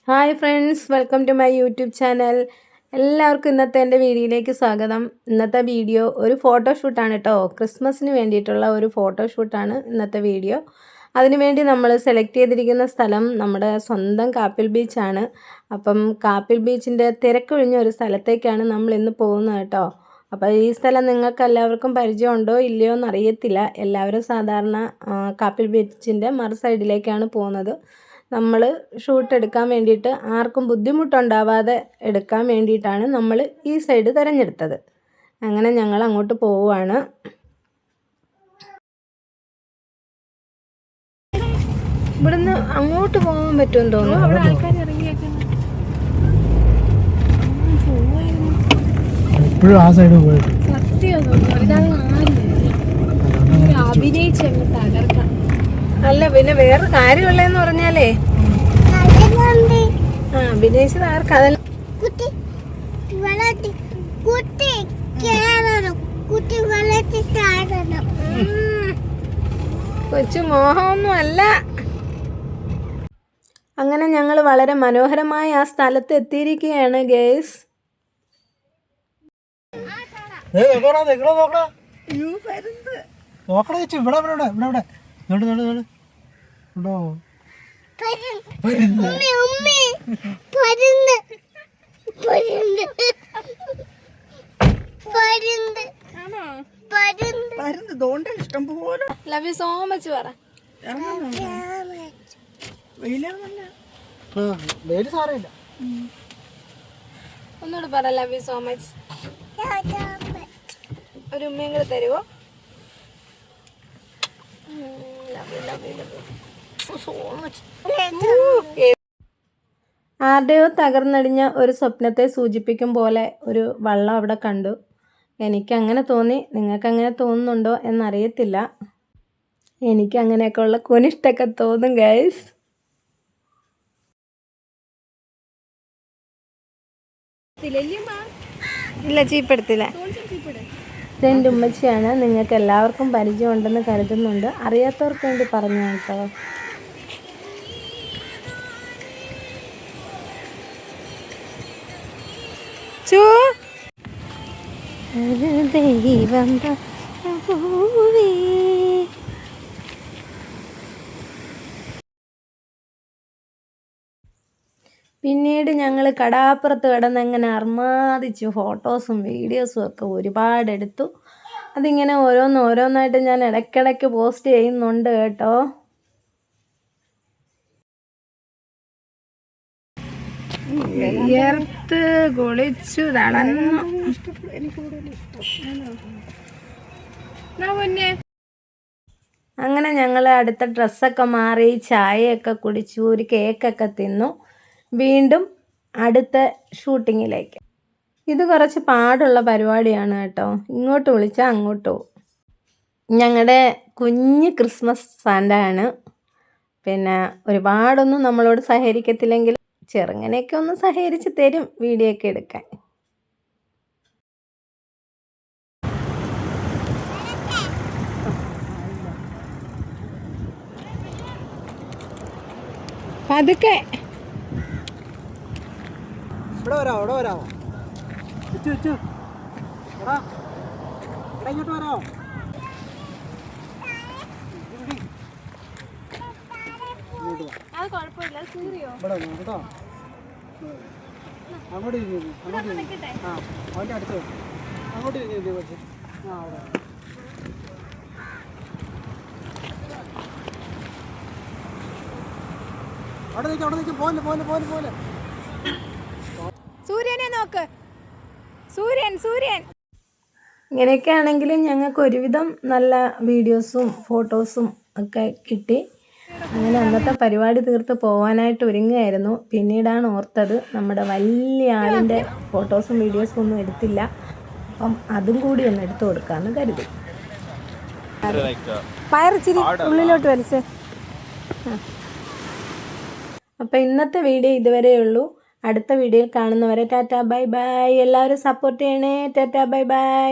Hi friends, welcome to my YouTube channel. എല്ലാവർക്കും ഇന്നത്തെ എൻ്റെ വീഡിയോയിലേക്ക് സ്വാഗതം. ഇന്നത്തെ വീഡിയോ ഒരു ഫോട്ടോഷൂട്ടാണ് കേട്ടോ. ക്രിസ്മസിന് വേണ്ടിയിട്ടുള്ള ഒരു ഫോട്ടോഷൂട്ടാണ് ഇന്നത്തെ വീഡിയോ. അതിനുവേണ്ടി നമ്മൾ സെലക്ട് ചെയ്തിരിക്കുന്ന സ്ഥലം നമ്മുടെ സ്വന്തം കാപ്പിൽ ബീച്ചാണ്. അപ്പം കാപ്പിൽ ബീച്ചിൻ്റെ തിരക്കൊഴിഞ്ഞ ഒരു സ്ഥലത്തേക്കാണ് നമ്മൾ ഇന്ന് പോകുന്നത് കേട്ടോ. അപ്പോൾ ഈ സ്ഥലം നിങ്ങൾക്ക് എല്ലാവർക്കും പരിചയമുണ്ടോ ഇല്ലയോ എന്നറിയത്തില്ല. എല്ലാവരും സാധാരണ കാപ്പിൽ ബീച്ചിൻ്റെ മറു സൈഡിലേക്കാണ് പോകുന്നത്. നമ്മൾ ഷൂട്ട് എടുക്കാൻ വേണ്ടിയിട്ട് ആർക്കും ബുദ്ധിമുട്ടുണ്ടാവാതെ എടുക്കാൻ വേണ്ടിയിട്ടാണ് നമ്മൾ ഈ സൈഡ് തിരഞ്ഞെടുത്തത്. അങ്ങനെ ഞങ്ങൾ അങ്ങോട്ട് പോവുകയാണ്. ഇവിടുന്ന് അങ്ങോട്ട് പോകാൻ പറ്റുമെന്ന് തോന്നുന്നു. അവിടെ ആൾക്കാർ അല്ല, പിന്നെ വേറെ കാര്യമുള്ളതെന്ന് പറഞ്ഞാലേ അഭിനയിച്ചത് ആർക്കും അതല്ല. കൊച്ചു മോഹമൊന്നും അല്ല. അങ്ങനെ ഞങ്ങൾ വളരെ മനോഹരമായ ആ സ്ഥലത്ത് എത്തിയിരിക്കുകയാണ് guys. Love you so much പറ. ഒന്നുകൂടെ പറ, ലവ് യു സോ മച്ച്. ഒരു ഉമ്മയും കൂടെ തരുമോ? ആരുടെയോ തകർന്നടിഞ്ഞ ഒരു സ്വപ്നത്തെ സൂചിപ്പിക്കും പോലെ ഒരു വള്ളം അവിടെ കണ്ടു. എനിക്കങ്ങനെ തോന്നി. നിങ്ങൾക്കങ്ങനെ തോന്നുന്നുണ്ടോ എന്നറിയത്തില്ല. എനിക്കങ്ങനെയൊക്കെ ഉള്ള കുനിഷ്ടൊക്കെ തോന്നും ഗൈസ്. ഇല്ല, ചീപ്പെടുത്തില്ല. ഇതെൻ്റെ ഉമ്മച്ചിയാണ്. നിങ്ങൾക്ക് എല്ലാവർക്കും പരിചയമുണ്ടെന്ന് കരുതുന്നുണ്ട്. അറിയാത്തവർക്ക് വേണ്ടി പറഞ്ഞു കേട്ടോ. ദൈവം പൂവേ. പിന്നീട് ഞങ്ങൾ കടാപ്പുറത്ത് കിടന്നെങ്ങനെ അർമാദിച്ചു ഫോട്ടോസും വീഡിയോസും ഒക്കെ ഒരുപാട് എടുത്തു. അതിങ്ങനെ ഓരോന്നായിട്ട് ഞാൻ ഇടയ്ക്കിടയ്ക്ക് പോസ്റ്റ് ചെയ്യുന്നുണ്ട് കേട്ടോ. വിയർത്ത് കുളിച്ചു നടന്നു. അങ്ങനെ ഞങ്ങൾ അടുത്ത ഡ്രസ്സൊക്കെ മാറി ചായയൊക്കെ കുടിച്ചു, ഒരു കേക്കൊക്കെ തിന്നു. വീണ്ടും അടുത്ത ഷൂട്ടിങ്ങിലേക്ക്. ഇത് കുറച്ച് പാടുള്ള പരിപാടിയാണ് കേട്ടോ. ഇങ്ങോട്ട് വിളിച്ചാൽ അങ്ങോട്ട് പോകും. ഞങ്ങളുടെ കുഞ്ഞ് ക്രിസ്മസ് സാന്റയാണ്. പിന്നെ ഒരുപാടൊന്നും നമ്മളോട് സഹകരിക്കത്തില്ലെങ്കിൽ ചെറുങ്ങനെയൊക്കെ ഒന്ന് സഹകരിച്ച് തരും വീഡിയോ ഒക്കെ എടുക്കാൻ. പതുക്കെ ഇവിടെ വരാമോ? ഇങ്ങോട്ട് വരാമോ? അത് കുഴപ്പമില്ല. സൂര്യോ കേട്ടോ, അങ്ങോട്ട് ആ അവൻ്റെ അടുത്ത് അങ്ങോട്ട് കുറച്ച് അവിടെ നിൽക്കും. പോലെ സൂര്യനെ നോക്ക്. സൂര്യൻ. ഇങ്ങനെയൊക്കെ ആണെങ്കിലും ഞങ്ങൾക്ക് ഒരുവിധം നല്ല വീഡിയോസും ഫോട്ടോസും ഒക്കെ കിട്ടി. അങ്ങനെ അന്നത്തെ പരിപാടി തീർത്ത് പോകാനായിട്ട് ഒരുങ്ങുകയായിരുന്നു. പിന്നീടാണ് ഓർത്തത് നമ്മുടെ വലിയ ആളിൻ്റെ ഫോട്ടോസും വീഡിയോസും ഒന്നും എടുത്തില്ല. അപ്പം അതും കൂടി ഒന്ന് എടുത്തു കൊടുക്കാമെന്ന് കരുതി. പയറിച്ചിരി ഉള്ളിലോട്ട് വലിച്ച്. അപ്പം ഇന്നത്തെ വീഡിയോ ഇതുവരെയുള്ളൂ. അടുത്ത വീഡിയോയിൽ കാണുന്നവരെ ടാറ്റാ ബൈ ബൈ. എല്ലാവരും സപ്പോർട്ട് ചെയ്യണേ. Tata bye bye.